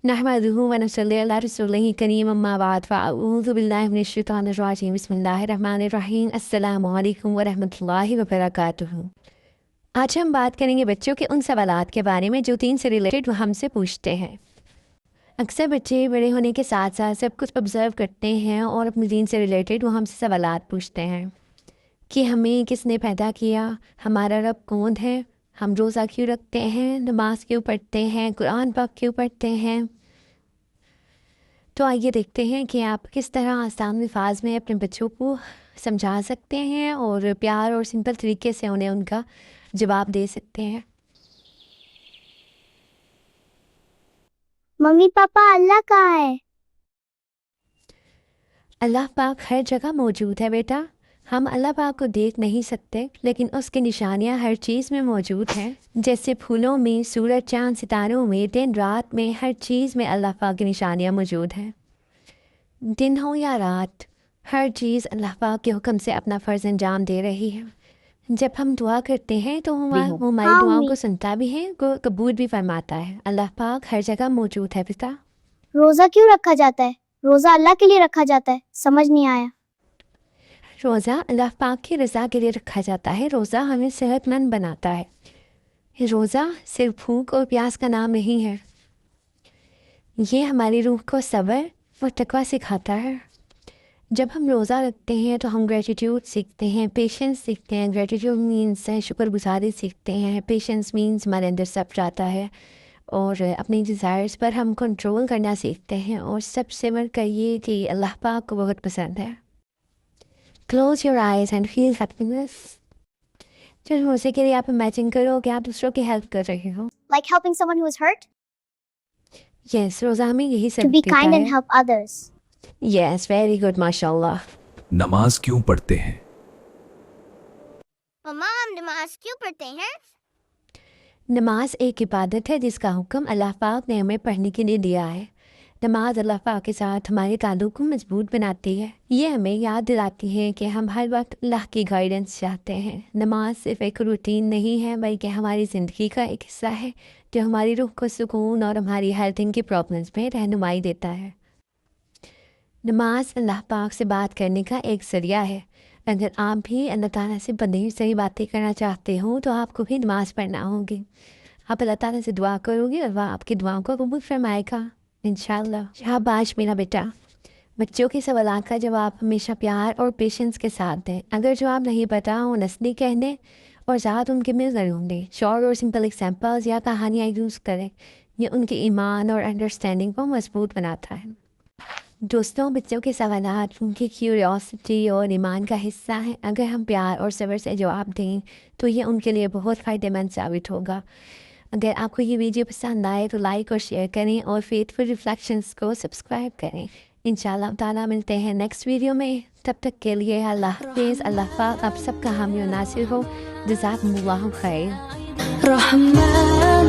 नहमदुहु व नसल्ली अला रसूलिही करीम अम्मा बाद फ़अऊज़ु बिल्लाहि मिनश शैतानिर रजीम बिस्मिल्लाहिर रहमानिर रहीम अस्सलामु अलैकुम व रहमतुल्लाहि व बरकातुहू। आज हम बात करेंगे बच्चों के उन सवालात के बारे में जो दीन से रिलेटेड वो हमसे पूछते हैं। अक्सर बच्चे बड़े होने के साथ साथ सब कुछ ऑब्ज़र्व करते हैं और अपने दीन से रिलेटेड वो हमसे सवालात पूछते हैं कि हमें किसने पैदा किया, हमारा रब कौन है, हम रोज़ा क्यों रखते हैं, नमाज क्यों पढ़ते हैं, कुरान पाक क्यों पढ़ते हैं। तो आइए देखते हैं कि आप किस तरह आसान अल्फाज में अपने बच्चों को समझा सकते हैं और प्यार और सिंपल तरीके से उन्हें उनका जवाब दे सकते हैं। मम्मी पापा अल्लाह कहाँ है? अल्लाह पाक हर जगह मौजूद है बेटा। हम अल्लाह पाक को देख नहीं सकते लेकिन उसकी निशानियाँ हर चीज़ में मौजूद हैं, जैसे फूलों में, सूरज, चाँद, सितारों में, दिन रात में, हर चीज़ में अल्लाह पाक की निशानियाँ मौजूद हैं। दिन हो या रात, हर चीज़ अल्लाह पाक के हुक्म से अपना फ़र्ज़ अंजाम दे रही है। जब हम दुआ करते हैं तो वो हमारी हाँ दुआओं मम्मी। को सुनता भी है, को कबूल भी फरमाता है। अल्लाह पाक हर जगह मौजूद है बेटा। रोजा क्यों रखा जाता है? रोजा अल्लाह के लिए रखा जाता है, समझ नहीं आया। रोज़ा अल्लाह पाक की रज़ा के लिए रखा जाता है। रोज़ा हमें सेहतमंद बनाता है। रोज़ा सिर्फ भूख और प्यास का नाम नहीं है, ये हमारी रूह को सब्र और तकवा सिखाता है। जब हम रोज़ा रखते हैं तो हम ग्रेटिट्यूड सीखते हैं, पेशेंस सीखते हैं। ग्रेटिट्यूड मीन्स है शुक्रगुजारी सीखते हैं, पेशेंस मीन्स हमारे अंदर सब्र आता है और अपनी डिज़ायर्स पर हम कंट्रोल करना सीखते हैं। और सबसे बढ़कर ये कि अल्लाह पाक को बहुत पसंद है। Close your eyes and feel happiness. चलो रोज़े के लिए आप इमेजिन करो कि आप दूसरों की हेल्प कर रहे हो। Like helping someone who is hurt? Yes, रोज़ा हमें यही To सब be देता kind and है। help others. Yes, very good, माशाल्लाह। नमाज क्यों पढ़ते हैं? मम्मा हम नमाज क्यों पढ़ते हैं? नमाज एक इबादत है जिसका हुक्म अल्लाह पाक ने हमें पढ़ने के लिए दिया है। नमाज अल्लाह पाक के साथ हमारे ताल्लुक़ को मजबूत बनाती है। ये हमें याद दिलाती है कि हम हर वक्त अल्लाह की गाइडेंस चाहते हैं। नमाज सिर्फ़ एक रूटीन नहीं है बल्कि हमारी ज़िंदगी का एक हिस्सा है जो हमारी रूह को सुकून और हमारी हेल्थ की प्रॉब्लम्स में रहनुमाई देता है। नमाज अल्लाह पाक से बात करने का एक ज़रिया है। अगर आप भी अल्लाह ताला से बड़ी सही बातें करना चाहते हो तो आपको भी नमाज़ पढ़ना होगी। आप अल्लाह ताला से दुआ करोगे और वह आपकी दुआओं को कबूल फरमाएगा इंशाअल्लाह। शाबाश मेरा बेटा। बच्चों के सवालों का जवाब हमेशा प्यार और पेशेंस के साथ दें। अगर जवाब नहीं पता हो नस्ली कह दें और ज़्यादा उनके में ज़रूर दें। शॉर्ट और सिंपल एग्जाम्पल्स या कहानियाँ यूज़ करें। ये उनके ईमान और अंडरस्टैंडिंग को मजबूत बनाता है। दोस्तों, बच्चों के सवालात उनकी क्यूरियोसिटी और ईमान का हिस्सा हैं। अगर हम प्यार और सब्र से जवाब दें तो ये उनके लिए बहुत फ़ायदेमंद साबित होगा। अगर आपको ये वीडियो पसंद आए तो लाइक और शेयर करें और फेथफुल रिफ्लेक्शंस को सब्सक्राइब करें। इंशाअल्लाह ताला मिलते हैं नेक्स्ट वीडियो में। तब तक के लिए अल्लाह हाफ़िज़। अल्लाह पाक आप सबका हामी और नासिर हो। जज़ाकुमुल्लाहु खैर। रहमान